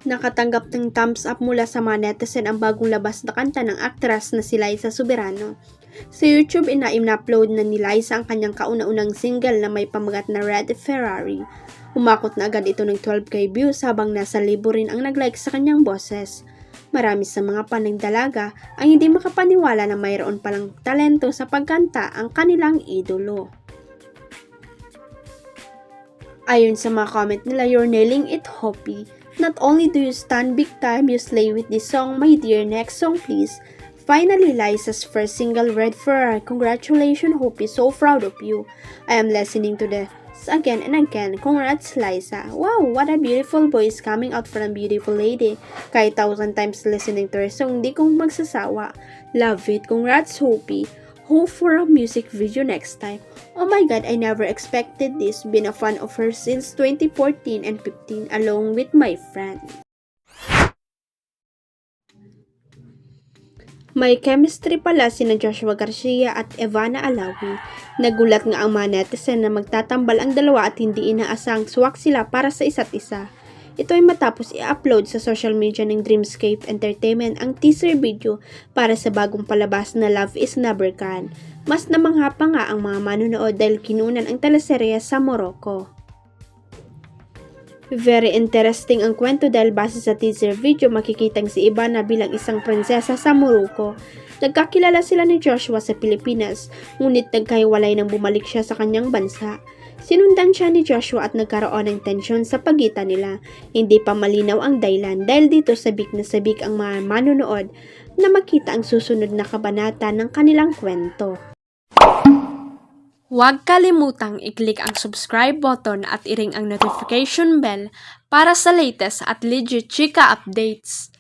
Nakatanggap ng thumbs up mula sa mga netizen ang bagong labas na kanta ng aktres na si Liza Soberano. Sa YouTube, ina-upload na ni Liza ang kanyang kauna-unang single na may pamagat na Red Ferrari. Umakot na agad ito ng 12k views habang nasa libo rin ang nag-like sa kanyang boses. Marami sa mga panagdalaga ang hindi makapaniwala na mayroon palang talento sa pagkanta ang kanilang idolo. Ayon sa mga comment nila, "You're nailing it, Hoppy. Not only do you stand big time, you slay with this song, my dear. Next song, please." Finally, Liza's first single, Red Ferrari. Congratulations, Hoppy. So proud of you. I am listening to this again and again. Congrats, Liza. Wow, what a beautiful voice coming out from a beautiful lady. Kahit 1,000 times listening to her song, di kong magsasawa. Love it. Congrats, Hoppy. Hope for a music video next time. Oh my god, I never expected this. Been a fan of her since 2014 and 15 along with my friends. May chemistry pala sina Joshua Garcia at Ivana Alawi. Nagulat nga ang mga netizen na magtatambal ang dalawa at hindi inaasang swak sila para sa isa't isa. Ito ay matapos i-upload sa social media ng Dreamscape Entertainment ang teaser video para sa bagong palabas na Love is Never Gone. Mas namangha pa nga ang mga manonood dahil kinunan ang teleserye sa Morocco. Very interesting ang kwento dahil base sa teaser video makikitang si Ivana bilang isang prinsesa sa Morocco. Nagkakilala sila ni Joshua sa Pilipinas, ngunit nagkahiwalay nang bumalik siya sa kanyang bansa. Sinundan siya ni Joshua at nagkaroon ng tensyon sa pagitan nila. Hindi pa malinaw ang dahilan dahil dito sabik na sabik ang mga manonood na makita ang susunod na kabanata ng kanilang kwento. Huwag kalimutang i-click ang subscribe button at i-ring ang notification bell para sa latest at legit chika updates.